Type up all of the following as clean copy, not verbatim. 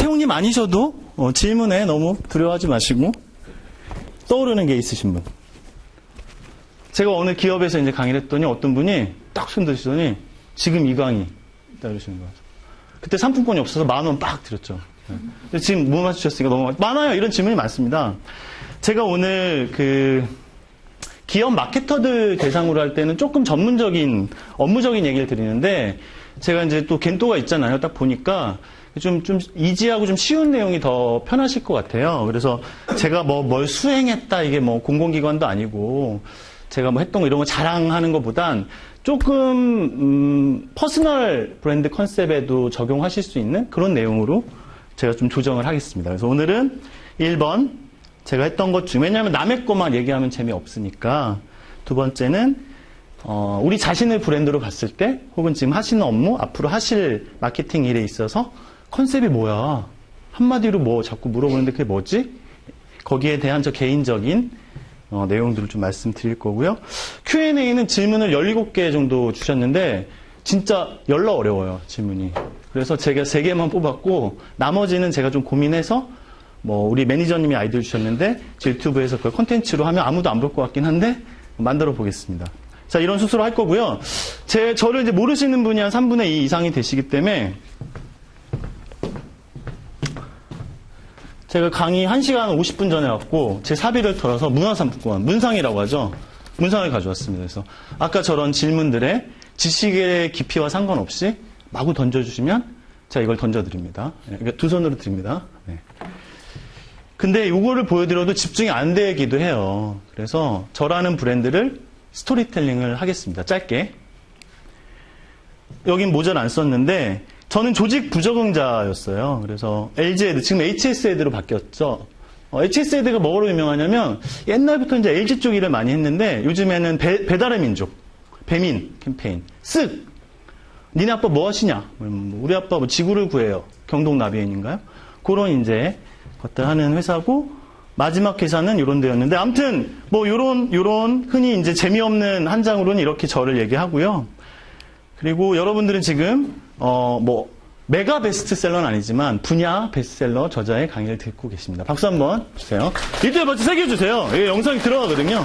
태웅님 아니셔도 질문에 너무 두려워하지 마시고 떠오르는 게 있으신 분. 제가 어느 기업에서 이제 강의를 했더니 어떤 분이 딱 손 드시더니 지금 이 강의 이러시는 거예요. 그때 상품권이 없어서 10,000원 빡 드렸죠. 네. 지금 뭐 맞추셨으니까 너무 많아요. 이런 질문이 많습니다. 제가 오늘 기업 마케터들 대상으로 할 때는 조금 전문적인 업무적인 얘기를 드리는데 제가 이제 또 겐토가 있잖아요. 딱 보니까 좀 이지하고 좀 쉬운 내용이 더 편하실 것 같아요. 그래서 제가 뭘 수행했다 이게 뭐 공공기관도 아니고 제가 뭐 했던 거 이런 거 자랑하는 것보단 조금 퍼스널 브랜드 컨셉에도 적용하실 수 있는 그런 내용으로 제가 좀 조정을 하겠습니다. 그래서 오늘은 1번 제가 했던 것 중, 왜냐하면 남의 것만 얘기하면 재미없으니까. 두 번째는 우리 자신을 브랜드로 봤을 때 혹은 지금 하시는 업무, 앞으로 하실 마케팅 일에 있어서 컨셉이 뭐야? 한마디로 뭐 자꾸 물어보는데 그게 뭐지? 거기에 대한 저 개인적인 내용들을 좀 말씀드릴 거고요. Q&A는 질문을 17개 정도 주셨는데 진짜 열나 어려워요, 질문이. 그래서 제가 3개만 뽑았고 나머지는 제가 좀 고민해서 뭐 우리 매니저님이 아이디어 주셨는데 유튜브에서 그걸 콘텐츠로 하면 아무도 안 볼 것 같긴 한데 만들어 보겠습니다. 자, 이런 수수로 할 거고요. 저를 이제 모르시는 분이 한 3분의 2 이상이 되시기 때문에 제가 강의 1시간 50분 전에 왔고 제 사비를 털어서 문화상품권, 문상이라고 하죠. 문상을 가져왔습니다. 그래서 아까 저런 질문들의 지식의 깊이와 상관없이 마구 던져주시면 제가 이걸 던져드립니다. 그러니까 두 손으로 드립니다. 네. 근데 이거를 보여드려도 집중이 안 되기도 해요. 그래서 저라는 브랜드를 스토리텔링을 하겠습니다. 짧게. 여긴 모자를 안 썼는데 저는 조직 부적응자였어요. 그래서 LG에드, 지금 HS에드로 바뀌었죠. HS에드가 뭐로 유명하냐면 옛날부터 이제 LG 쪽 일을 많이 했는데 요즘에는 배달의 민족, 배민 캠페인, 쓱! 니네 아빠 뭐 하시냐? 우리 아빠 뭐 지구를 구해요. 경동나비엔인가요? 그런 이제 것들 하는 회사고 마지막 회사는 이런 데였는데 아무튼 뭐 요런 흔히 이제 재미없는 한 장으로는 이렇게 저를 얘기하고요. 그리고 여러분들은 지금 뭐 메가 베스트셀러는 아니지만 분야 베스트셀러 저자의 강의를 듣고 계십니다. 박수 한번 주세요. 이때 박수 3개 주세요. 이게 영상이 들어가거든요.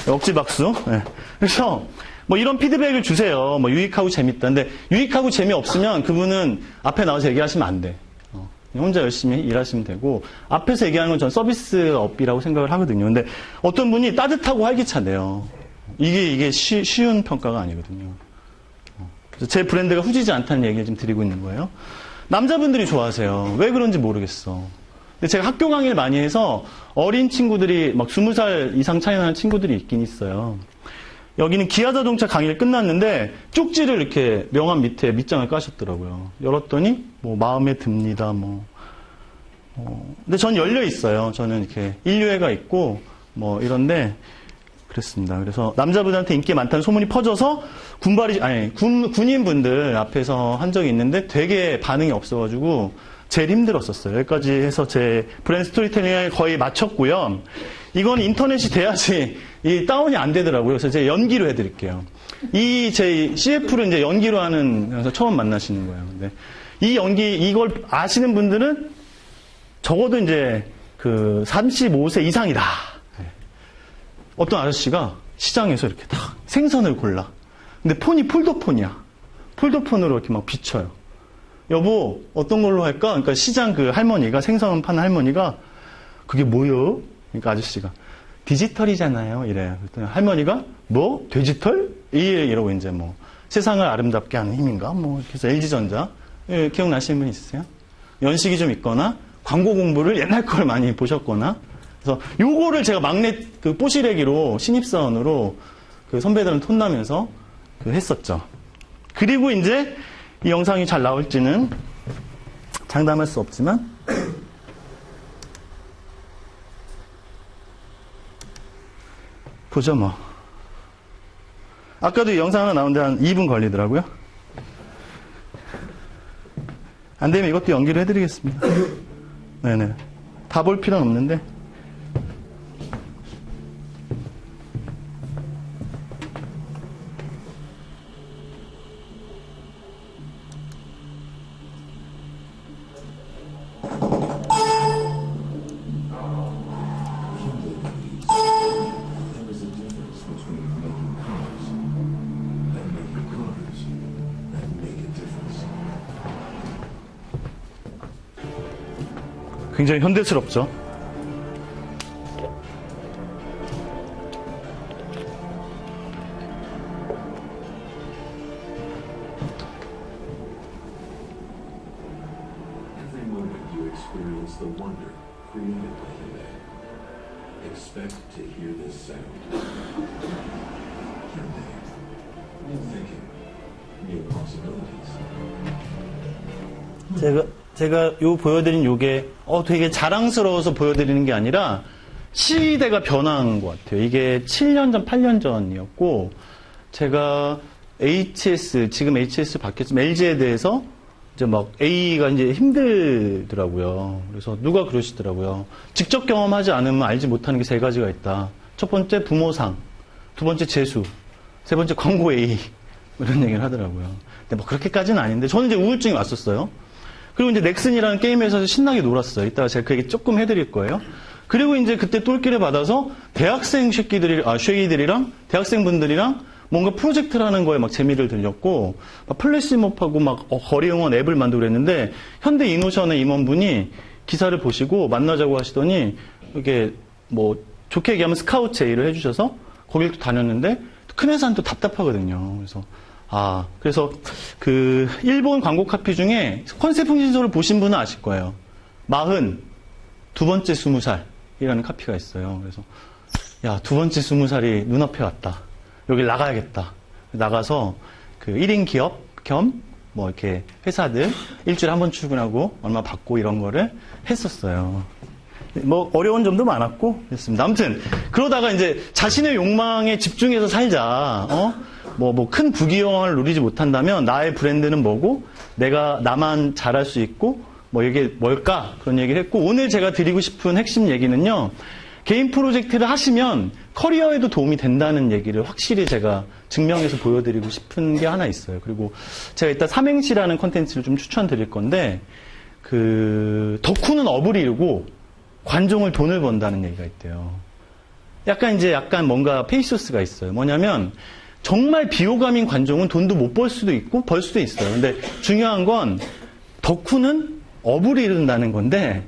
네. 억지 박수. 네. 그래서 뭐 이런 피드백을 주세요. 뭐 유익하고 재밌다. 근데 유익하고 재미없으면 그분은 앞에 나와서 얘기하시면 안 돼. 혼자 열심히 일하시면 되고 앞에서 얘기하는 건 전 서비스업이라고 생각을 하거든요. 근데 어떤 분이 따뜻하고 활기차대요. 이게 쉬운 평가가 아니거든요. 제 브랜드가 후지지 않다는 얘기를 지금 드리고 있는 거예요. 남자분들이 좋아하세요. 왜 그런지 모르겠어. 근데 제가 학교 강의를 많이 해서 어린 친구들이 막 20살 이상 차이 나는 친구들이 있긴 있어요. 여기는 기아자동차 강의를 끝났는데 쪽지를 이렇게 명함 밑에 밑장을 까셨더라고요. 열었더니 뭐 마음에 듭니다. 근데 전 열려 있어요. 저는 이렇게 인류애가 있고 뭐 이런데 그랬습니다. 그래서 남자분한테 인기 많다는 소문이 퍼져서 군인분들 앞에서 한 적이 있는데 되게 반응이 없어가지고 제일 힘들었었어요. 여기까지 해서 제 브랜드 스토리텔링을 거의 마쳤고요. 이건 인터넷이 돼야지 이 다운이 안 되더라고요. 그래서 제가 연기로 해드릴게요. 제 CF를 이제 연기로 하는 그래서 처음 만나시는 거예요. 근데 이걸 아시는 분들은 적어도 이제 35세 이상이다. 어떤 아저씨가 시장에서 이렇게 딱 생선을 골라. 근데 폰이 폴더폰이야. 폴더폰으로 이렇게 막 비춰요. 여보, 어떤 걸로 할까? 그러니까 시장 할머니가, 생선 파는 할머니가, 그게 뭐요? 그러니까 아저씨가, 디지털이잖아요. 이래요. 그랬더니 할머니가, 뭐? 디지털? 이러고 이제 뭐, 세상을 아름답게 하는 힘인가? 뭐, 그래서 LG전자. 예, 기억나시는 분 있으세요? 연식이 좀 있거나, 광고 공부를 옛날 걸 많이 보셨거나, 그래서 요거를 제가 막내 뽀시래기로 신입사원으로 선배들은 톤나면서 했었죠. 그리고 이제 이 영상이 잘 나올지는 장담할 수 없지만 보죠 뭐. 아까도 이 영상 하나 나오는데 한 2분 걸리더라고요. 안 되면 이것도 연기를 해드리겠습니다. 네네. 다 볼 필요는 없는데. 굉장히 현대스럽죠. Every moment you experience the wonder created by Hyundai. Expect to hear this sound. Hyundai. New thinking. New possibilities. 제가 요 보여드린 요게 되게 자랑스러워서 보여드리는 게 아니라 시대가 변한 것 같아요. 이게 7년 전, 8년 전이었고 제가 지금 HS 바뀌었지만 LG에 대해서 이제 막 A가 이제 힘들더라고요. 그래서 누가 그러시더라고요. 직접 경험하지 않으면 알지 못하는 게 세 가지가 있다. 첫 번째 부모상, 두 번째 재수, 세 번째 광고 A 이런 얘기를 하더라고요. 근데 뭐 그렇게까지는 아닌데 저는 이제 우울증이 왔었어요. 그리고 이제 넥슨이라는 게임 회사에서 신나게 놀았어요. 이따가 제가 그 얘기 조금 해드릴 거예요. 그리고 이제 그때 똘끼를 받아서 대학생 쉐기들이랑 대학생분들이랑 뭔가 프로젝트를 하는 거에 막 재미를 들렸고, 막 플래시몹하고 막 거리 응원 앱을 만들고 그랬는데, 현대 이노션의 임원분이 기사를 보시고 만나자고 하시더니, 이게 뭐, 좋게 얘기하면 스카우트 제의를 해주셔서 거길 또 다녔는데, 큰 회사는 또 답답하거든요. 그래서 그 일본 광고 카피 중에 컨셉 흥신소를 보신 분은 아실 거예요. 42번째 20살이라는 카피가 있어요. 그래서 야, 두 번째 20살이 눈앞에 왔다. 여길 나가야겠다. 나가서 그 1인 기업 겸 뭐 이렇게 회사들 일주일에 한 번 출근하고 얼마 받고 이런 거를 했었어요. 뭐 어려운 점도 많았고 그랬습니다. 아무튼 그러다가 이제 자신의 욕망에 집중해서 살자. 뭐 큰 부귀영화를 누리지 못한다면 나의 브랜드는 뭐고 내가 나만 잘할 수 있고 뭐 이게 뭘까 그런 얘기를 했고 오늘 제가 드리고 싶은 핵심 얘기는요. 개인 프로젝트를 하시면 커리어에도 도움이 된다는 얘기를 확실히 제가 증명해서 보여드리고 싶은 게 하나 있어요. 그리고 제가 이따 삼행시라는 컨텐츠를 좀 추천드릴 건데 그 덕후는 업을 이루고 관종을 돈을 번다는 얘기가 있대요. 약간 뭔가 페이소스가 있어요. 뭐냐면 정말 비호감인 관종은 돈도 못 벌 수도 있고 벌 수도 있어요. 근데 중요한 건 덕후는 업을 이룬다는 건데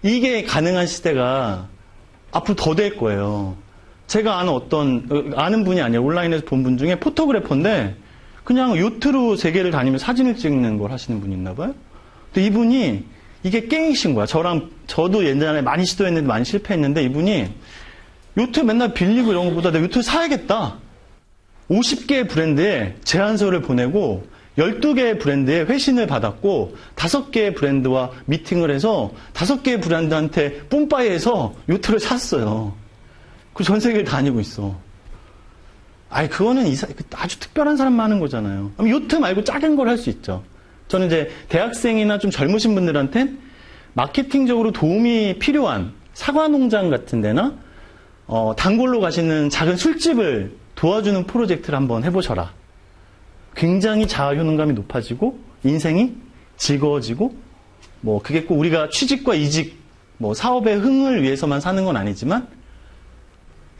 이게 가능한 시대가 앞으로 더 될 거예요. 제가 아는 분이 아니에요. 온라인에서 본 분 중에 포토그래퍼인데 그냥 요트로 세계를 다니면서 사진을 찍는 걸 하시는 분이 있나 봐요. 근데 이분이 이게 깽이신 거야. 저도 옛날에 많이 시도했는데 많이 실패했는데 이분이 요트 맨날 빌리고 이런 것보다 내가 요트를 사야겠다. 50개의 브랜드에 제안서를 보내고 12개의 브랜드에 회신을 받았고 5개의 브랜드와 미팅을 해서 5개의 브랜드한테 뽐빠이해서 요트를 샀어요. 그 전 세계를 다니고 있어. 그거는 아주 특별한 사람만 하는 거잖아요. 요트 말고 작은 걸 할 수 있죠. 저는 이제 대학생이나 좀 젊으신 분들한테 마케팅적으로 도움이 필요한 사과 농장 같은 데나 단골로 가시는 작은 술집을 도와주는 프로젝트를 한번 해보셔라. 굉장히 자아효능감이 높아지고 인생이 즐거워지고 뭐 그게 꼭 우리가 취직과 이직 뭐 사업의 흥을 위해서만 사는 건 아니지만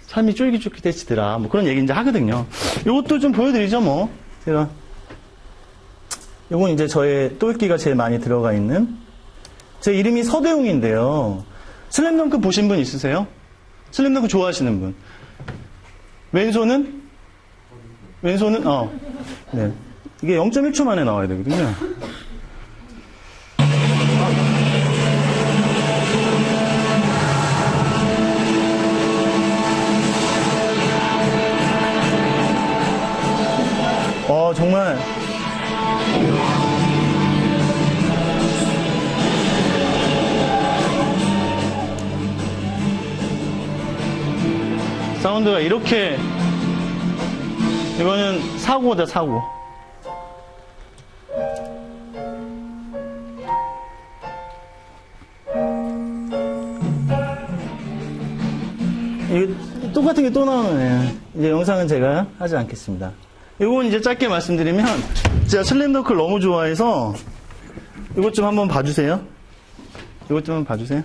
삶이 쫄깃쫄깃해지더라 뭐 그런 얘기 이제 하거든요. 이것도 좀 보여드리죠 뭐. 제가 요건 이제 저의 똘끼가 제일 많이 들어가 있는 제 이름이 서대웅인데요. 슬램덩크 보신 분 있으세요? 슬램덩크 좋아하시는 분. 왼손은 네. 이게 0.1초 만에 나와야 되거든요. 정말. 사운드가 이렇게 이거는 사고다 사고. 이거 똑같은 게 또 나오네. 이제 영상은 제가 하지 않겠습니다. 이건 이제 짧게 말씀드리면 제가 슬램덩크를 너무 좋아해서 이것 좀 한번 봐주세요. 이것 좀 한번 봐주세요.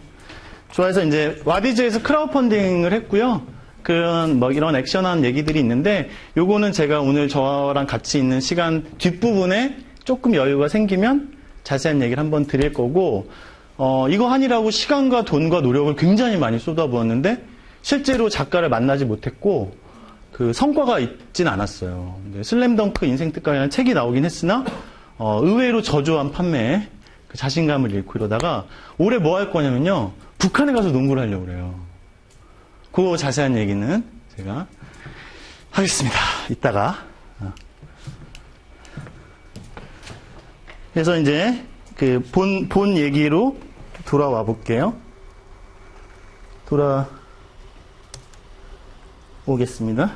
좋아해서 이제 와디즈에서 크라우드 펀딩을 했고요. 그런 뭐 이런 액션한 얘기들이 있는데 요거는 제가 오늘 저랑 같이 있는 시간 뒷부분에 조금 여유가 생기면 자세한 얘기를 한번 드릴 거고 이거 하느라고 시간과 돈과 노력을 굉장히 많이 쏟아부었는데 실제로 작가를 만나지 못했고 그 성과가 있진 않았어요. 근데 슬램덩크 인생 특강이라는 책이 나오긴 했으나 의외로 저조한 판매에 그 자신감을 잃고 이러다가 올해 뭐 할 거냐면요. 북한에 가서 농구를 하려고 그래요. 그 자세한 얘기는 제가 하겠습니다. 이따가. 그래서 이제 그 본 얘기로 돌아와 볼게요. 돌아오겠습니다.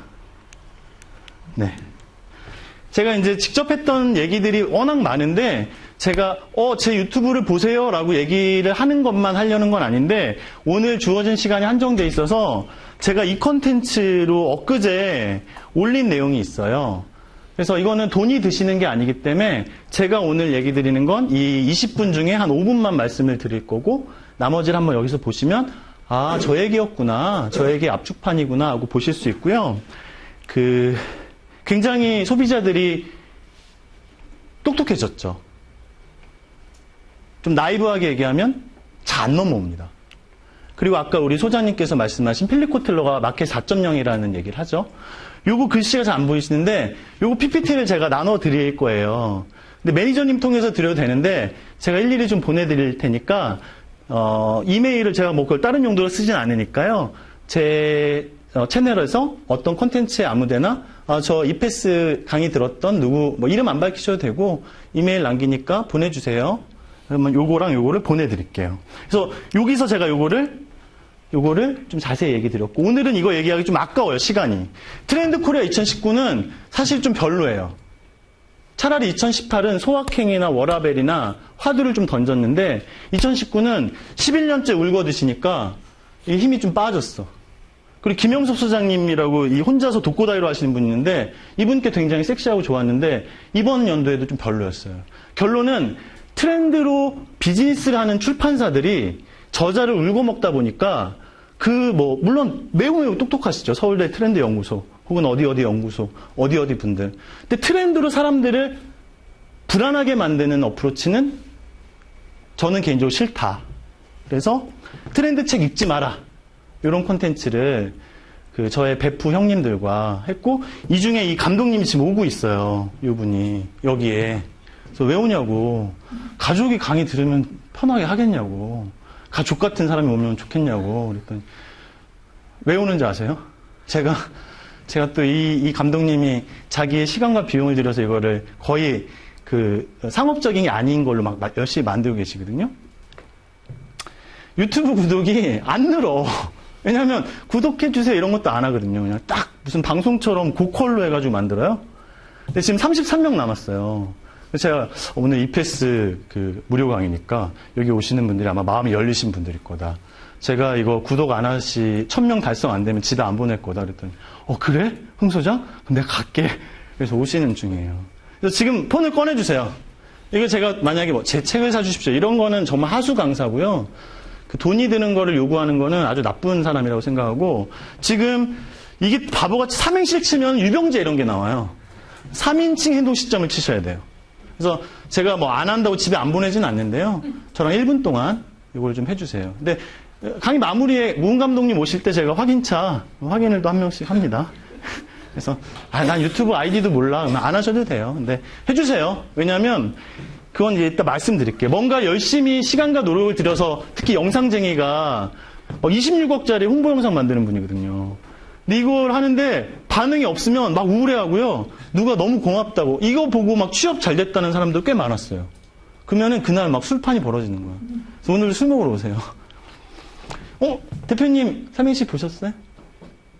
네. 제가 이제 직접 했던 얘기들이 워낙 많은데 제가 제 유튜브를 보세요라고 얘기를 하는 것만 하려는 건 아닌데 오늘 주어진 시간이 한정돼 있어서 제가 이 컨텐츠로 엊그제 올린 내용이 있어요. 그래서 이거는 돈이 드시는 게 아니기 때문에 제가 오늘 얘기 드리는 건 이 20분 중에 한 5분만 말씀을 드릴 거고 나머지를 한번 여기서 보시면 저 얘기였구나. 저 얘기 압축판이구나 하고 보실 수 있고요. 굉장히 소비자들이 똑똑해졌죠. 좀 나이브하게 얘기하면 잘 안 넘어옵니다. 그리고 아까 우리 소장님께서 말씀하신 필립 코틀러가 마켓 4.0이라는 얘기를 하죠. 요거 글씨가 잘 안 보이시는데 요거 PPT를 제가 나눠 드릴 거예요. 근데 매니저님 통해서 드려도 되는데 제가 일일이 좀 보내드릴 테니까 이메일을 제가 뭐 그걸 다른 용도로 쓰진 않으니까요. 제 채널에서 어떤 콘텐츠에 아무데나 저 이패스 강의 들었던 누구 뭐 이름 안 밝히셔도 되고 이메일 남기니까 보내주세요. 그러면 요거랑 요거를 보내드릴게요. 그래서 여기서 제가 요거를 좀 자세히 얘기 드렸고 오늘은 이거 얘기하기 좀 아까워요. 시간이. 트렌드 코리아 2019는 사실 좀 별로예요. 차라리 2018은 소확행이나 워라벨이나 화두를 좀 던졌는데 2019는 11년째 울거드시니까 이 힘이 좀 빠졌어. 그리고 김영섭 소장님이라고 이 혼자서 독고다이로 하시는 분이 있는데 이분께 굉장히 섹시하고 좋았는데 이번 연도에도 좀 별로였어요. 결론은 트렌드로 비즈니스를 하는 출판사들이 저자를 울고 먹다 보니까 물론 매우 똑똑하시죠. 서울대 트렌드 연구소 혹은 어디 연구소 어디 분들. 근데 트렌드로 사람들을 불안하게 만드는 어프로치는 저는 개인적으로 싫다. 그래서 트렌드 책 읽지 마라. 이런 콘텐츠를 저의 베프 형님들과 했고 이 중에 이 감독님이 지금 오고 있어요. 이분이 여기에. 그래서 왜 오냐고. 가족이 강의 들으면 편하게 하겠냐고. 가족 같은 사람이 오면 좋겠냐고. 그랬더니 왜 오는지 아세요? 제가 또 이 감독님이 자기의 시간과 비용을 들여서 이거를 거의 상업적인 게 아닌 걸로 막 열심히 만들고 계시거든요. 유튜브 구독이 안 늘어. 왜냐하면 구독해주세요 이런 것도 안 하거든요. 그냥 딱 무슨 방송처럼 고퀄로 해가지고 만들어요. 근데 지금 33명 남았어요. 그래서 제가 오늘 이패스 무료 강의니까 여기 오시는 분들이 아마 마음이 열리신 분들일 거다. 제가 이거 구독 안 하시 1000명 달성 안 되면 집에 안 보낼 거다. 그랬더니 그래? 흥소장? 그럼 내가 갈게. 그래서 오시는 중이에요. 그래서 지금 폰을 꺼내주세요. 이거 제가 만약에 제 책을 사주십시오. 이런 거는 정말 하수 강사고요. 돈이 드는 거를 요구하는 거는 아주 나쁜 사람이라고 생각하고 지금 이게 바보같이 삼행시를 치면 유병재 이런 게 나와요. 3인칭 행동 시점을 치셔야 돼요. 그래서 제가 안 한다고 집에 안 보내지는 않는데요. 저랑 1분 동안 이걸 좀 해주세요. 근데 강의 마무리에 무은 감독님 오실 때 제가 확인을 또 한 명씩 합니다. 그래서 난 유튜브 아이디도 몰라. 안 하셔도 돼요. 근데 해주세요. 왜냐하면 그건 이따 말씀드릴게요. 뭔가 열심히 시간과 노력을 들여서 특히 영상쟁이가 26억짜리 홍보 영상 만드는 분이거든요. 근데 이걸 하는데 반응이 없으면 막 우울해하고요. 누가 너무 고맙다고. 이거 보고 막 취업 잘 됐다는 사람들 꽤 많았어요. 그러면은 그날 막 술판이 벌어지는 거예요. 그래서 오늘 술 먹으러 오세요. 대표님 삼행시 보셨어요?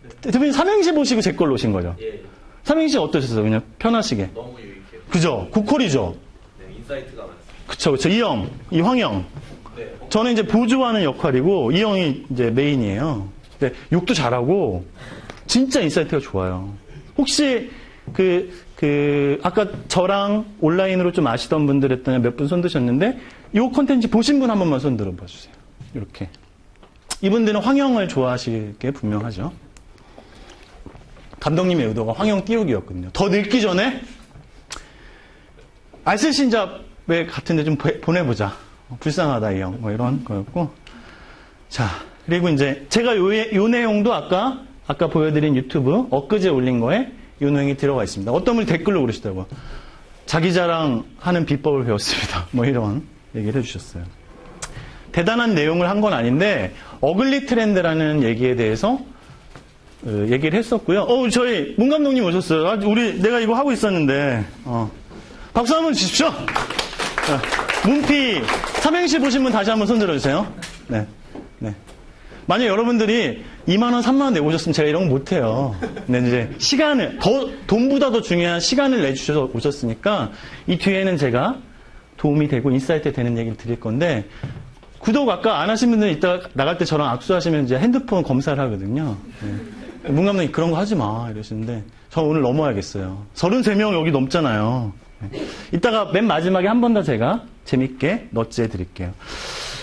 네. 대표님 삼행시 보시고 제 걸로 오신 거죠? 예. 삼행시 어떠셨어요? 그냥 편하시게. 너무 유익해요. 그죠? 고퀄이죠? 네, 인사이트가 많습니다. 그쵸. 이형, 이황형. 네. 저는 이제 보조하는 역할이고, 이 형이 이제 메인이에요. 근데 욕도 잘하고, 진짜 인사이트가 좋아요. 혹시, 아까 저랑 온라인으로 좀 아시던 분들 했더니 몇 분 손드셨는데, 이 콘텐츠 보신 분 한 번만 손 들어봐 주세요. 이렇게. 이분들은 황형을 좋아하실 게 분명하죠. 감독님의 의도가 황형 띄우기였거든요. 더 늙기 전에, 알쓸신잡에 같은데 좀 보내보자. 불쌍하다 이 형, 뭐 이런 거였고. 자, 그리고 이제 제가 요 내용도 아까 보여드린 유튜브 엊그제 올린 거에 요 내용이 들어가 있습니다. 어떤 분이 댓글로 그러시더라고요. 자기 자랑하는 비법을 배웠습니다. 뭐 이런 얘기를 해주셨어요. 대단한 내용을 한 건 아닌데 어글리 트렌드라는 얘기에 대해서 얘기를 했었고요. 저희 문 감독님 오셨어요. 내가 이거 하고 있었는데 박수 한번 주십시오. 문피 삼행시 보신 분 다시 한번 손 들어주세요. 네. 만약 여러분들이 2만 원, 3만 원 내고 오셨으면 제가 이런 거 못해요. 근데 이제 시간을 돈보다 더 중요한 시간을 내주셔서 오셨으니까 이 뒤에는 제가 도움이 되고 인사이트 되는 얘기를 드릴 건데 구독 아까 안 하신 분들은 이따 나갈 때 저랑 악수하시면 이제 핸드폰 검사를 하거든요. 네. 문 감독님 그런 거 하지 마 이러시는데 저 오늘 넘어야겠어요. 33명 여기 넘잖아요. 네. 이따가 맨 마지막에 한 번 더 제가 재밌게 넛제 드릴게요.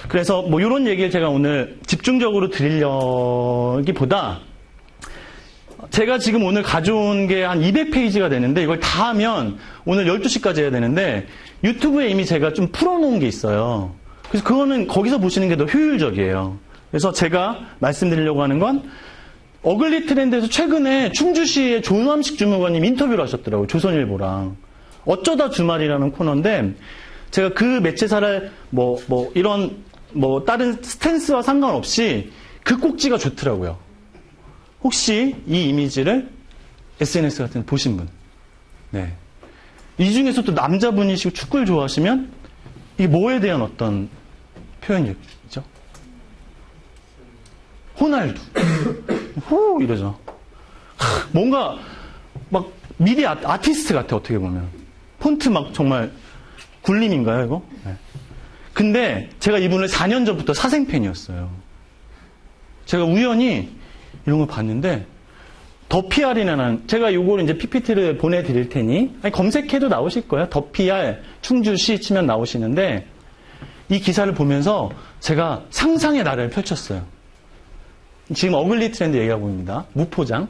그래서 뭐 이런 얘기를 제가 오늘 집중적으로 드리려기보다 제가 지금 오늘 가져온 게 한 200페이지가 되는데 이걸 다 하면 오늘 12시까지 해야 되는데 유튜브에 이미 제가 좀 풀어놓은 게 있어요. 그래서 그거는 거기서 보시는 게 더 효율적이에요. 그래서 제가 말씀드리려고 하는 건 어글리 트렌드에서 최근에 충주시의 조남식 주무관님 인터뷰를 하셨더라고요. 조선일보랑. 어쩌다 주말이라는 코너인데 제가 그 매체사를 다른 스탠스와 상관없이 그 꼭지가 좋더라고요. 혹시 이 이미지를 SNS 같은 데 보신 분. 네. 이 중에서 또 남자분이시고 축구를 좋아하시면 이게 뭐에 대한 어떤 표현이죠? 호날두. 후 이러죠. 뭔가 막 미디 아티스트 같아 어떻게 보면. 폰트 막 정말 굴림인가요 이거? 네. 근데 제가 이분을 4년 전부터 사생팬이었어요. 제가 우연히 이런 걸 봤는데 더 PR이라는 제가 요거를 이제 PPT를 보내드릴 테니 검색해도 나오실 거예요. 더 PR 충주시 치면 나오시는데 이 기사를 보면서 제가 상상의 나래를 펼쳤어요. 지금 어글리 트렌드 얘기하고 있습니다. 무포장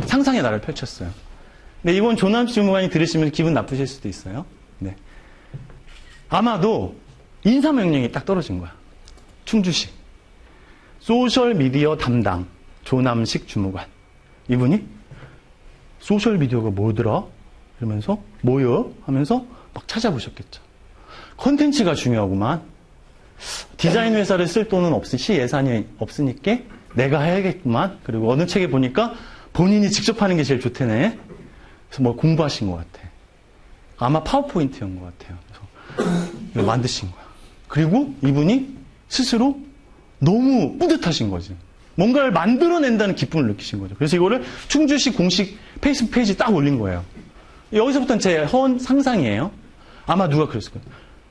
상상의 나래를 펼쳤어요. 근데 이번 조남식 주무관이 들으시면 기분 나쁘실 수도 있어요. 네. 아마도 인사명령이 딱 떨어진 거야. 충주시 소셜미디어 담당 조남식 주무관. 이분이 소셜미디어가 뭐더라? 이러면서 뭐요? 하면서 막 찾아보셨겠죠. 컨텐츠가 중요하구만. 디자인 회사를 쓸 돈은 없으시 예산이 없으니까 내가 해야겠구만. 그리고 어느 책에 보니까 본인이 직접 하는 게 제일 좋대네. 그래서 뭐 공부하신 것 같아. 아마 파워포인트인 것 같아요. 그래서 만드신 거야. 그리고 이분이 스스로 너무 뿌듯하신 거지. 뭔가를 만들어낸다는 기쁨을 느끼신 거죠. 그래서 이거를 충주시 공식 페이스북 페이지에 딱 올린 거예요. 여기서부터는 제 허언 상상이에요. 아마 누가 그랬을 거예요.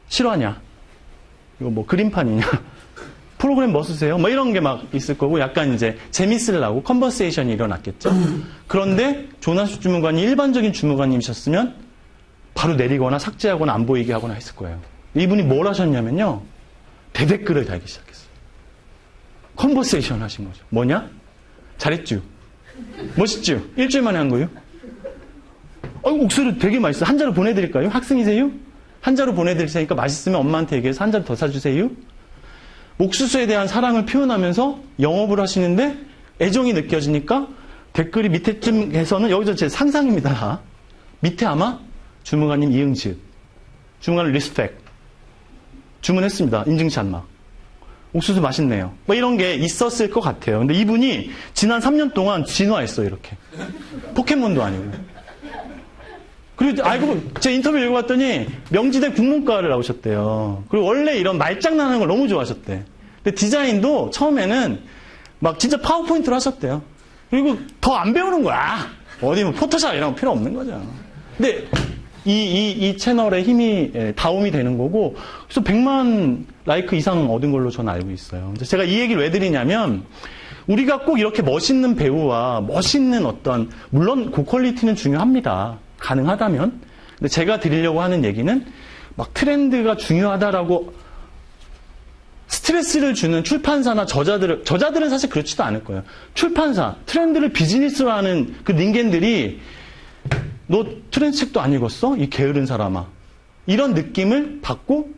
실화냐? 이거 뭐 그림판이냐? 프로그램 뭐 쓰세요? 뭐 이런 게 막 있을 거고 약간 이제 재밌으려고 컨버세이션이 일어났겠죠. 그런데 조남식 주무관이 일반적인 주무관님이셨으면 바로 내리거나 삭제하거나 안 보이게 하거나 했을 거예요. 이분이 뭘 하셨냐면요. 대댓글을 달기 시작했어요. 컨버세이션 하신 거죠. 뭐냐? 잘했죠? 멋있죠? 일주일 만에 한 거예요? 옥수수 되게 맛있어. 한 자루 보내드릴까요? 학생이세요? 한 자루 보내드릴 테니까 맛있으면 엄마한테 얘기해서 한 자루 더 사주세요. 옥수수에 대한 사랑을 표현하면서 영업을 하시는데 애정이 느껴지니까 댓글이 밑에쯤에서는 여기서 제 상상입니다. 밑에 아마 주무관님 이응지읒, 주무관님 리스펙, 주문했습니다. 인증샷 막. 옥수수 맛있네요. 뭐 이런 게 있었을 것 같아요. 근데 이분이 지난 3년 동안 진화했어요, 이렇게. 포켓몬도 아니고. 그리고 제 인터뷰 읽어봤더니 명지대 국문과를 나오셨대요. 그리고 원래 이런 말장난하는 걸 너무 좋아하셨대. 근데 디자인도 처음에는 막 진짜 파워포인트로 하셨대요. 그리고 더 안 배우는 거야. 어디 뭐 포토샵 이런 거 필요 없는 거죠. 근데 이 채널의 힘이 다움이 되는 거고, 그래서 100만 라이크 이상 얻은 걸로 저는 알고 있어요. 제가 이 얘기를 왜 드리냐면, 우리가 꼭 이렇게 멋있는 배우와 멋있는 어떤, 물론 고퀄리티는 중요합니다. 가능하다면. 근데 제가 드리려고 하는 얘기는, 막 트렌드가 중요하다라고 스트레스를 주는 출판사나 저자들은 사실 그렇지도 않을 거예요. 출판사, 트렌드를 비즈니스로 하는 그 닌겐들이 너 트렌드 책도 안 읽었어? 이 게으른 사람아. 이런 느낌을 받고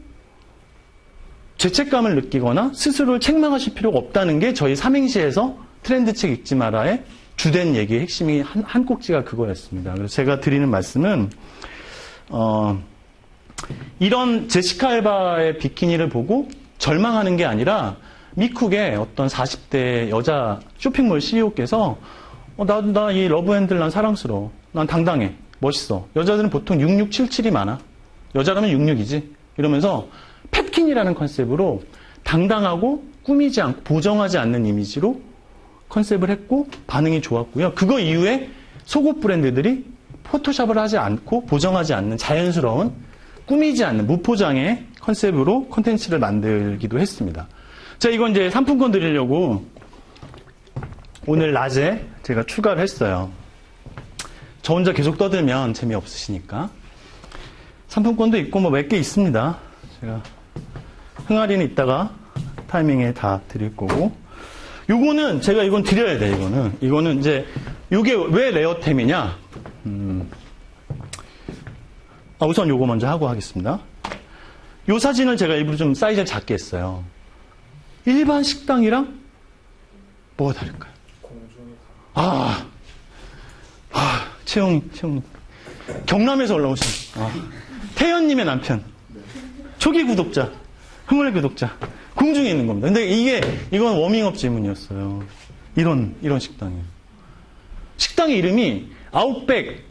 죄책감을 느끼거나 스스로를 책망하실 필요가 없다는 게 저희 삼행시에서 트렌드책 읽지 마라의 주된 얘기의 핵심이 한 꼭지가 그거였습니다. 그래서 제가 드리는 말씀은 이런 제시카 알바의 비키니를 보고 절망하는 게 아니라 미쿡의 어떤 40대 여자 쇼핑몰 CEO께서 나 이 러브핸들 난 사랑스러워. 난 당당해. 멋있어. 여자들은 보통 6677이 많아. 여자라면 66이지. 이러면서 팻킨이라는 컨셉으로 당당하고 꾸미지 않고 보정하지 않는 이미지로 컨셉을 했고 반응이 좋았고요. 그거 이후에 속옷 브랜드들이 포토샵을 하지 않고 보정하지 않는 자연스러운 꾸미지 않는 무포장의 컨셉으로 콘텐츠를 만들기도 했습니다. 자, 이건 이제 상품권 드리려고 오늘 낮에 제가 추가를 했어요. 저 혼자 계속 떠들면 재미없으시니까. 상품권도 있고 뭐 몇 개 있습니다. 제가 흥아리는 이따가 타이밍에 다 드릴 거고. 요거는 제가 이건 드려야 돼, 이거는 이제 요게 왜 레어템이냐? 우선 요거 먼저 하고 하겠습니다. 요 사진을 제가 일부러 좀 사이즈를 작게 했어요. 일반 식당이랑 뭐가 다를까요? 채용님. 경남에서 올라오신, 태연님의 남편. 초기 구독자, 흥얼 구독자. 궁중에 있는 겁니다. 근데 이건 워밍업 질문이었어요. 이런 식당이에요. 식당의 이름이 아웃백,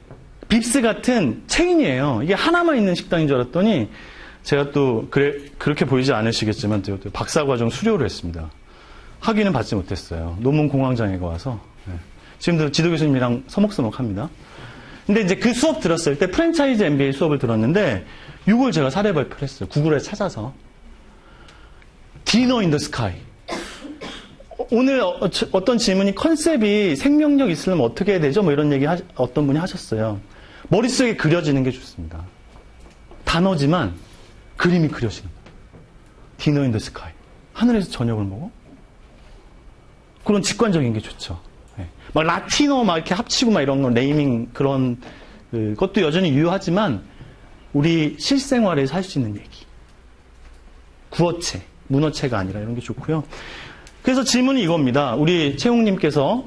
빕스 같은 체인이에요. 이게 하나만 있는 식당인 줄 알았더니 제가 또 그렇게 보이지 않으시겠지만 또 박사과정 수료를 했습니다. 학위는 받지 못했어요. 논문 공황장애가 와서. 네. 지금도 지도 교수님이랑 서먹서먹합니다. 근데 이제 그 수업 들었을 때 프랜차이즈 MBA 수업을 들었는데 이걸 제가 사례 발표를 했어요. 구글에 찾아서. 디너 인 더 스카이. 오늘 어떤 질문이 컨셉이 생명력 있으려면 어떻게 해야 되죠? 뭐 이런 얘기 어떤 분이 하셨어요. 머릿속에 그려지는 게 좋습니다. 단어지만 그림이 그려지는 거예요. 디너 인 더 스카이. 하늘에서 저녁을 먹어? 그런 직관적인 게 좋죠. 네. 막 라틴어 막 이렇게 합치고 막 이런 건 네이밍 그런 것도 여전히 유효하지만 우리 실생활에서 할 수 있는 얘기. 구어체, 문어체가 아니라 이런 게 좋고요. 그래서 질문이 이겁니다. 우리 채용님께서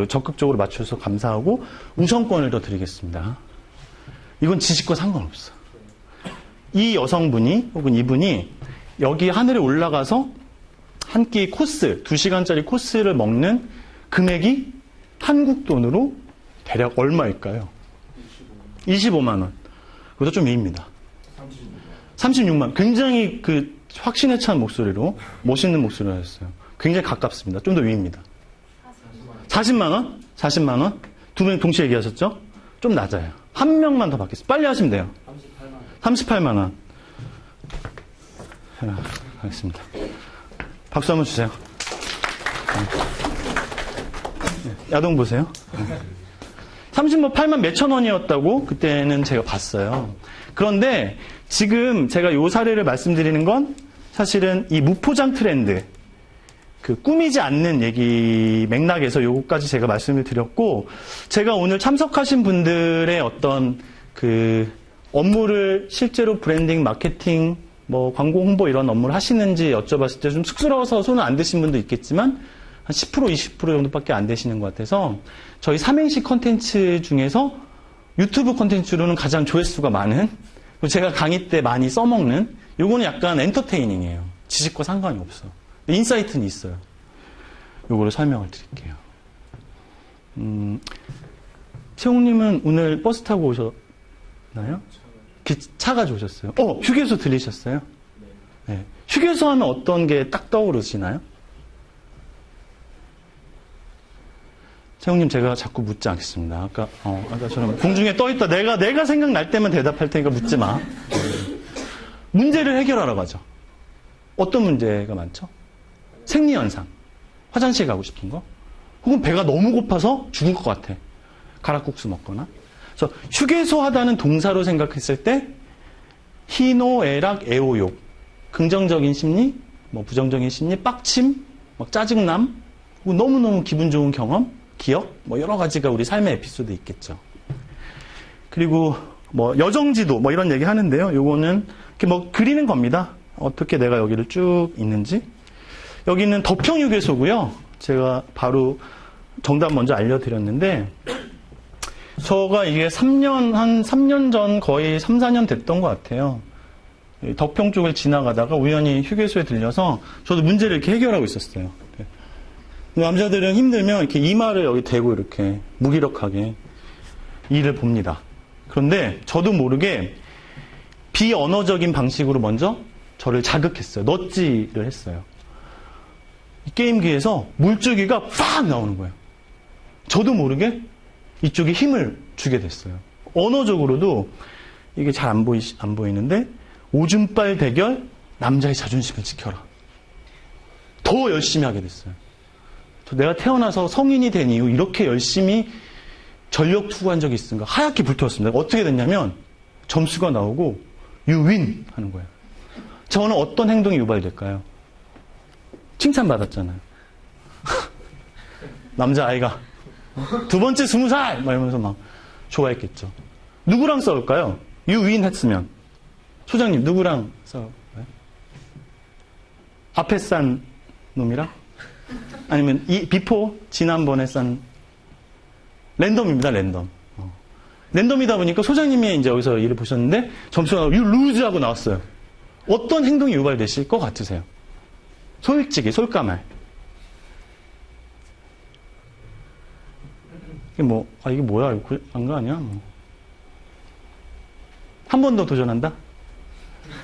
적극적으로 맞춰서 감사하고 우선권을 더 드리겠습니다. 이건 지식과 상관없어. 이 여성분이 혹은 이분이 여기 하늘에 올라가서 한 끼 코스, 2시간짜리 코스를 먹는 금액이 한국 돈으로 대략 얼마일까요? 25만 원. 그것도 좀 위입니다. 36만 원. 굉장히 확신에 찬 목소리로 멋있는 목소리를 하셨어요. 굉장히 가깝습니다. 좀 더 위입니다. 40만 원? 40만 원? 두 분 동시에 얘기하셨죠? 좀 낮아요. 한 명만 더 받겠습니다. 빨리 하시면 돼요. 38만 원. 하겠습니다. 박수 한번 주세요. 야동 보세요. 38만 몇천 원이었다고 그때는 제가 봤어요. 그런데 지금 제가 요 사례를 말씀드리는 건 사실은 이 무포장 트렌드, 꾸미지 않는 얘기 맥락에서 요거까지 제가 말씀을 드렸고, 제가 오늘 참석하신 분들의 어떤 업무를 실제로 브랜딩, 마케팅, 뭐 광고 홍보 이런 업무를 하시는지 여쭤봤을 때 좀 쑥스러워서 손을 안 드신 분도 있겠지만 한 10%, 20% 정도밖에 안 되시는 것 같아서 저희 삼행시 컨텐츠 중에서 유튜브 컨텐츠로는 가장 조회수가 많은, 제가 강의 때 많이 써먹는, 요거는 약간 엔터테이닝이에요. 지식과 상관이 없어. 인사이트는 있어요. 요거를 설명을 드릴게요. 채용님은 오늘 버스 타고 오셨나요? 차 가지고 오셨어요. 휴게소 들리셨어요? 네. 휴게소 하면 어떤 게 딱 떠오르시나요? 채용님 제가 자꾸 묻지 않겠습니다. 아까처럼 공중에 떠있다. 내가 생각날 때만 대답할 테니까 묻지 마. 문제를 해결하러 가죠. 어떤 문제가 많죠? 생리현상. 화장실 가고 싶은 거. 혹은 배가 너무 고파서 죽을 것 같아. 가락국수 먹거나. 그래서 휴게소 하다는 동사로 생각했을 때 희노애락 애오욕. 긍정적인 심리, 뭐 부정적인 심리, 빡침, 막 짜증남, 너무너무 기분 좋은 경험, 기억, 뭐 여러 가지가 우리 삶의 에피소드 있겠죠. 그리고 뭐 여정지도 뭐 이런 얘기 하는데요. 요거는 이렇게 뭐 그리는 겁니다. 어떻게 내가 여기를 쭉 있는지. 여기는 덮형유괴소고요. 제가 바로 정답 먼저 알려드렸는데, 저가 이게 한 3년 전 거의 3, 4년 됐던 것 같아요. 덕평 쪽을 지나가다가 우연히 휴게소에 들려서 저도 문제를 이렇게 해결하고 있었어요. 남자들은 힘들면 이렇게 이마를 여기 대고 이렇게 무기력하게 일을 봅니다. 그런데 저도 모르게 비언어적인 방식으로 먼저 저를 자극했어요. 넛지를 했어요. 이 게임기에서 물줄기가 팍 나오는 거예요. 저도 모르게 이쪽에 힘을 주게 됐어요. 언어적으로도 이게 잘 안 보이는데, 오줌빨 대결, 남자의 자존심을 지켜라. 더 열심히 하게 됐어요. 내가 태어나서 성인이 된 이후 이렇게 열심히 전력 투구한 적이 있습니까? 하얗게 불태웠습니다. 어떻게 됐냐면 점수가 나오고 You win 하는 거예요. 저는 어떤 행동이 유발될까요? 칭찬받았잖아요. 남자아이가 두 번째 20살! 막 이러면서 막 좋아했겠죠. 누구랑 싸울까요? You win 했으면. 소장님, 누구랑 싸울까요? 앞에 싼 놈이랑? 아니면 비포 지난번에 싼 랜덤입니다. 랜덤. 랜덤이다 보니까 소장님이 이제 여기서 일을 보셨는데 점수가 You lose 하고 나왔어요. 어떤 행동이 유발되실 것 같으세요? 솔직히 솔까말. 이게 뭐 이게 뭐야? 이거 안 거 아니야? 뭐. 한 번 더 도전한다?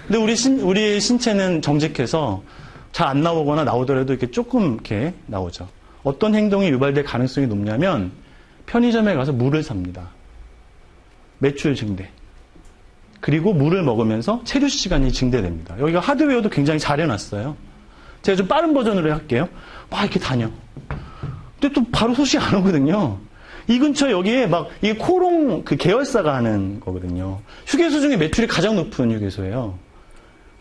근데 우리 신체는 정직해서 잘 안 나오거나 나오더라도 이렇게 조금 이렇게 나오죠. 어떤 행동이 유발될 가능성이 높냐면 편의점에 가서 물을 삽니다. 매출 증대. 그리고 물을 먹으면서 체류 시간이 증대됩니다. 여기가 하드웨어도 굉장히 잘 해놨어요. 제가 좀 빠른 버전으로 할게요. 막 이렇게 다녀. 근데 또 바로 소식 안 오거든요. 이 근처에 여기에 막 이게 코롱 그 계열사가 하는 거거든요. 휴게소 중에 매출이 가장 높은 휴게소예요.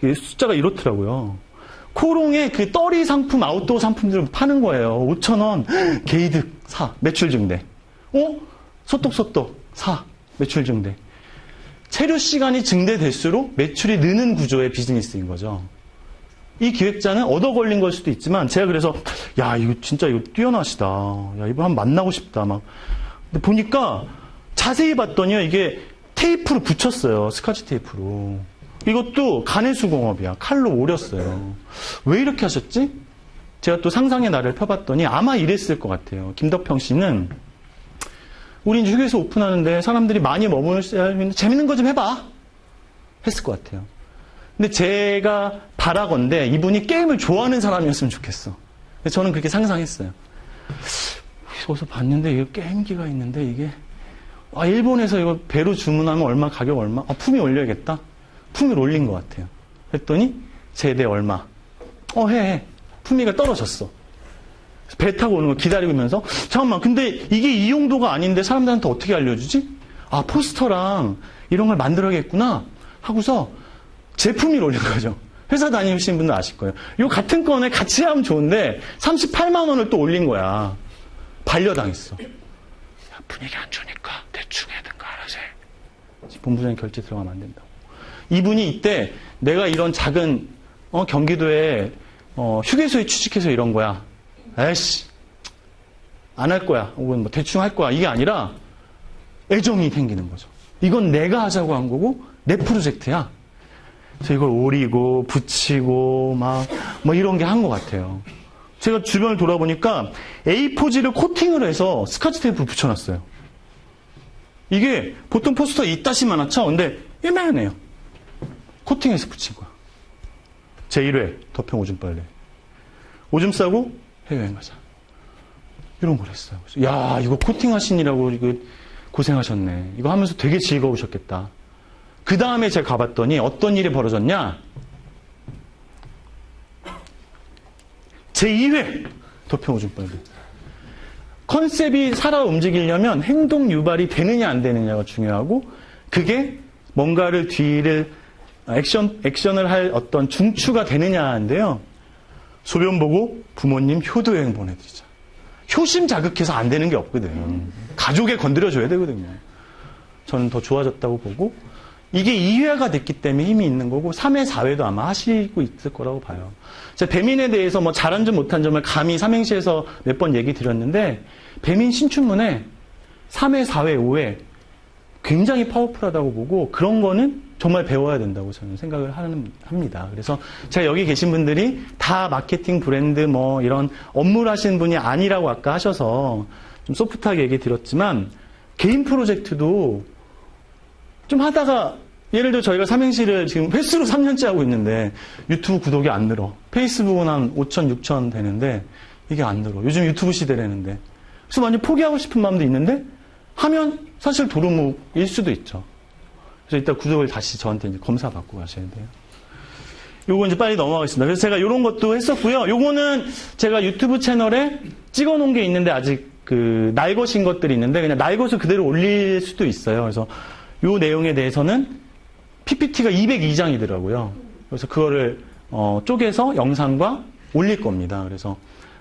이게 숫자가 이렇더라고요. 코롱에 그 떨이 상품, 아웃도어 상품들을 파는 거예요. 5,000원, 게이득, 사, 매출 증대. 소떡소떡, 사, 매출 증대. 체류 시간이 증대될수록 매출이 느는 구조의 비즈니스인 거죠. 이 기획자는 얻어 걸린 걸 수도 있지만, 제가 그래서, 야, 이거 진짜 이거 뛰어나시다. 야, 이거 한번 만나고 싶다. 막. 근데 보니까 자세히 봤더니요, 이게 테이프로 붙였어요. 스카치 테이프로. 이것도 가내수공업이야. 칼로 오렸어요. 왜 이렇게 하셨지? 제가 또 상상의 날을 펴봤더니 아마 이랬을 것 같아요. 김덕평 씨는 우리 이제 휴게소 오픈하는데 사람들이 많이 머물 수 있는 재밌는 거 좀 해봐. 했을 것 같아요. 근데 제가 바라건대 이분이 게임을 좋아하는 사람이었으면 좋겠어. 저는 그렇게 상상했어요. 어디서 봤는데 이거 게임기가 있는데 이게 일본에서 이거 배로 주문하면 얼마, 가격 얼마? 품위 올려야겠다. 품위를 올린 것 같아요. 했더니 세대 얼마? 해. 품위가 떨어졌어. 배 타고 오는 거 기다리고 있면서 잠깐만, 근데 이게 이 용도가 아닌데 사람들한테 어떻게 알려주지? 포스터랑 이런 걸 만들어야겠구나 하고서 제품위를 올린 거죠. 회사 다니시는 분들 아실 거예요. 이 같은 건에 같이 하면 좋은데 38만 원을 또 올린 거야. 반려당했어. 분위기 안 좋으니까 대충 해든가 알아서 해. 본부장님 결제 들어가면 안 된다고. 이분이 이때 내가 이런 작은 경기도에 휴게소에 취직해서 이런 거야. 에이씨 안 할 거야. 혹은 뭐 대충 할 거야. 이게 아니라 애정이 생기는 거죠. 이건 내가 하자고 한 거고 내 프로젝트야. 그래서 이걸 오리고 붙이고 뭐 이런 게 한 것 같아요. 제가 주변을 돌아보니까 A4지를 코팅을 해서 스카치 테이프를 붙여놨어요. 이게 보통 포스터 이따시만 하죠. 근데 이만해요. 코팅해서 붙인 거야. 제1회 덮형 오줌 빨래. 오줌 싸고 해외여행 가자. 이런 걸 했어요. 그래서 야, 이거 코팅 하시느라고 이거 고생하셨네. 이거 하면서 되게 즐거우셨겠다. 그 다음에 제가 가봤더니 어떤 일이 벌어졌냐? 제2회 덮형 오줌 빨래. 컨셉이 살아 움직이려면 행동 유발이 되느냐 안 되느냐가 중요하고, 그게 뭔가를 뒤를 액션을 할 어떤 중추가 되느냐인데요. 소변 보고 부모님 효도여행 보내드리자. 효심 자극해서 안 되는 게 없거든. 가족에 건드려줘야 되거든요. 저는 더 좋아졌다고 보고, 이게 2회가 됐기 때문에 힘이 있는 거고 3회, 4회도 아마 하시고 있을 거라고 봐요. 제가 배민에 대해서 뭐 잘한 점 못한 점을 감히 삼행시에서 몇 번 얘기 드렸는데 배민 신춘문에 3회, 4회, 5회 굉장히 파워풀하다고 보고 그런 거는 정말 배워야 된다고 저는 생각을 합니다. 그래서 제가 여기 계신 분들이 다 마케팅 브랜드 뭐 이런 업무를 하시는 분이 아니라고 아까 하셔서 좀 소프트하게 얘기 드렸지만 개인 프로젝트도 좀 하다가 예를 들어 저희가 삼행시를 지금 횟수로 3년째 하고 있는데 유튜브 구독이 안 늘어. 페이스북은 한 5천, 6천 되는데 이게 안 늘어. 요즘 유튜브 시대라는데. 그래서 완전 포기하고 싶은 마음도 있는데 하면 사실 도루묵일 수도 있죠. 그래서 이따 구독을 다시 저한테 이제 검사 받고 가셔야 돼요. 요거 이제 빨리 넘어가겠습니다. 그래서 제가 요런 것도 했었고요. 요거는 제가 유튜브 채널에 찍어 놓은 게 있는데 아직 그 날것인 것들이 있는데 그냥 날것을 그대로 올릴 수도 있어요. 그래서 요 내용에 대해서는 PPT가 202장이더라고요. 그래서 그거를 쪼개서 영상과 올릴 겁니다. 그래서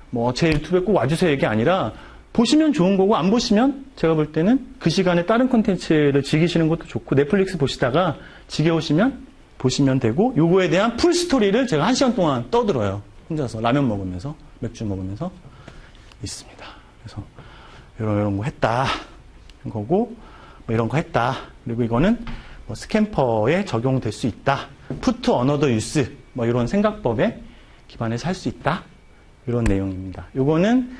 뭐 제 유튜브에 꼭 와주세요 이게 아니라 보시면 좋은 거고 안 보시면 제가 볼 때는 그 시간에 다른 콘텐츠를 즐기시는 것도 좋고 넷플릭스 보시다가 지겨우시면 보시면 되고 요거에 대한 풀 스토리를 제가 1시간 동안 떠들어요. 혼자서 라면 먹으면서 맥주 먹으면서 있습니다. 그래서 이런 거 했다. 이런 거고 뭐 이런 거 했다. 그리고 이거는 뭐 스캠퍼에 적용될 수 있다. Put to another use 뭐 이런 생각법에 기반해서 할 수 있다. 이런 내용입니다. 요거는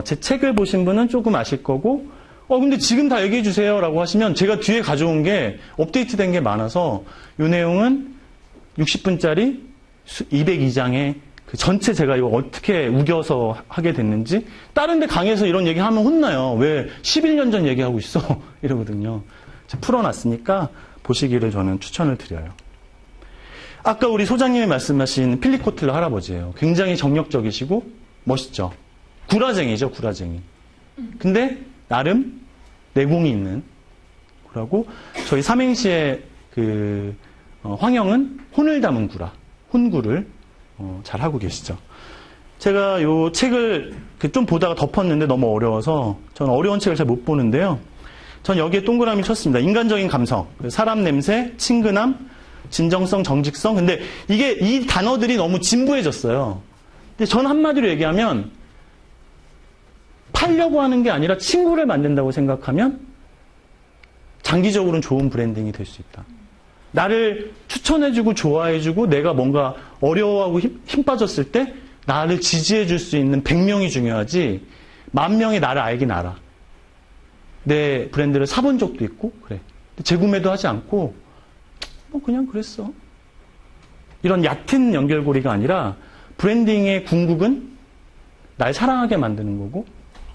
제 책을 보신 분은 조금 아실 거고 근데 지금 다 얘기해 주세요 라고 하시면 제가 뒤에 가져온 게 업데이트된 게 많아서 이 내용은 60분짜리 202장에 그 전체 제가 이거 어떻게 우겨서 하게 됐는지 다른 데 강의에서 이런 얘기하면 혼나요. 왜 11년 전 얘기하고 있어? 이러거든요. 풀어놨으니까 보시기를 저는 추천을 드려요. 아까 우리 소장님이 말씀하신 필립 코틀러 할아버지예요. 굉장히 정력적이시고 멋있죠. 구라쟁이죠, 구라쟁이. 근데 나름 내공이 있는 구라고 저희 삼행시의 그 황영은 혼을 담은 구라, 혼구를 잘 하고 계시죠. 제가 요 책을 좀 보다가 덮었는데 너무 어려워서 저는 어려운 책을 잘 못 보는데요. 전 여기에 동그라미 쳤습니다. 인간적인 감성, 사람 냄새, 친근함, 진정성, 정직성. 근데 이게 이 단어들이 너무 진부해졌어요. 근데 전 한마디로 얘기하면 팔려고 하는 게 아니라 친구를 만든다고 생각하면 장기적으로는 좋은 브랜딩이 될 수 있다. 나를 추천해주고 좋아해주고 내가 뭔가 어려워하고 힘 빠졌을 때 나를 지지해줄 수 있는 100명이 중요하지 10,000명이 나를 알긴 알아. 내 브랜드를 사본 적도 있고 그래. 재구매도 하지 않고 뭐 그냥 그랬어. 이런 얕은 연결고리가 아니라 브랜딩의 궁극은 날 사랑하게 만드는 거고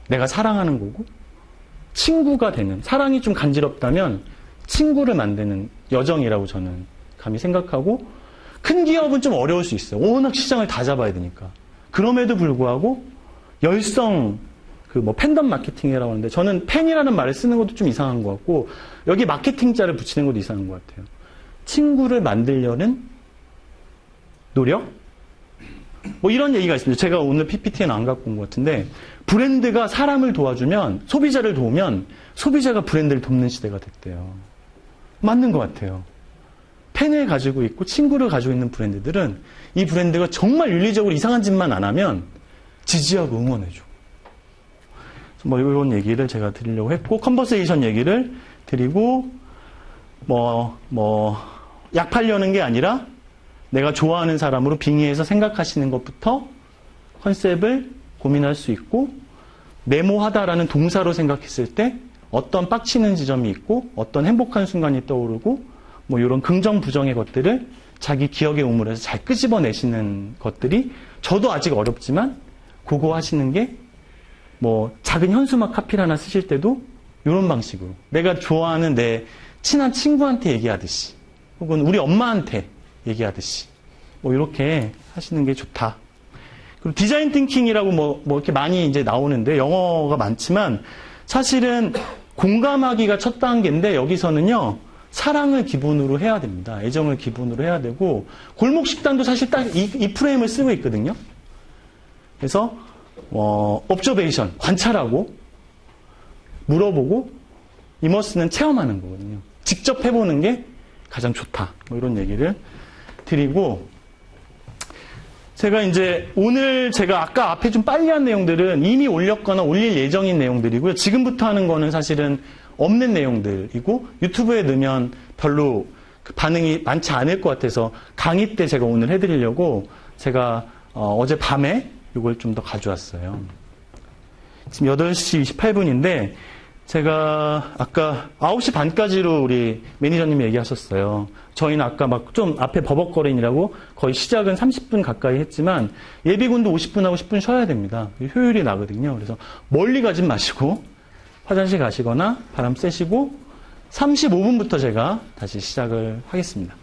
내가 사랑하는 거고 친구가 되는 사랑이 좀 간지럽다면 친구를 만드는 여정이라고 저는 감히 생각하고 큰 기업은 좀 어려울 수 있어요. 워낙 시장을 다 잡아야 되니까. 그럼에도 불구하고 열성 그 뭐 팬덤 마케팅이라고 하는데 저는 팬이라는 말을 쓰는 것도 좀 이상한 것 같고 여기 마케팅자를 붙이는 것도 이상한 것 같아요. 친구를 만들려는 노력? 뭐 이런 얘기가 있습니다. 제가 오늘 PPT에는 안 갖고 온 것 같은데 브랜드가 사람을 도와주면 소비자를 도우면 소비자가 브랜드를 돕는 시대가 됐대요. 맞는 것 같아요. 팬을 가지고 있고 친구를 가지고 있는 브랜드들은 이 브랜드가 정말 윤리적으로 이상한 짓만 안 하면 지지하고 응원해줘. 뭐 이런 얘기를 제가 드리려고 했고 컨버세이션 얘기를 드리고 약 팔려는 게 아니라 내가 좋아하는 사람으로 빙의해서 생각하시는 것부터 컨셉을 고민할 수 있고 메모하다라는 동사로 생각했을 때 어떤 빡치는 지점이 있고 어떤 행복한 순간이 떠오르고 뭐 이런 긍정 부정의 것들을 자기 기억의 우물에서 잘 끄집어내시는 것들이 저도 아직 어렵지만 그거 하시는 게 뭐 작은 현수막 카피를 하나 쓰실 때도 이런 방식으로 내가 좋아하는 내 친한 친구한테 얘기하듯이 혹은 우리 엄마한테 얘기하듯이 뭐 이렇게 하시는 게 좋다. 그리고 디자인 띵킹이라고 뭐 이렇게 많이 이제 나오는데 영어가 많지만 사실은 공감하기가 첫 단계인데 여기서는요 사랑을 기본으로 해야 됩니다. 애정을 기본으로 해야 되고 골목 식당도 사실 딱 이 프레임을 쓰고 있거든요. 그래서 observation 관찰하고 물어보고 immerse는 체험하는 거거든요. 직접 해보는 게 가장 좋다. 뭐 이런 얘기를 드리고, 제가 이제 오늘 제가 아까 앞에 좀 빨리 한 내용들은 이미 올렸거나 올릴 예정인 내용들이고요. 지금부터 하는 거는 사실은 없는 내용들이고 유튜브에 넣으면 별로 그 반응이 많지 않을 것 같아서 강의 때 제가 오늘 해드리려고 제가 어제 밤에 이걸 좀 더 가져왔어요. 지금 8시 28분인데 제가 아까 9시 반까지로 우리 매니저님이 얘기하셨어요. 저희는 아까 막 좀 앞에 버벅거리느라고 거의 시작은 30분 가까이 했지만 예비군도 50분하고 10분 쉬어야 됩니다. 효율이 나거든요. 그래서 멀리 가진 마시고 화장실 가시거나 바람 쐬시고 35분부터 제가 다시 시작을 하겠습니다.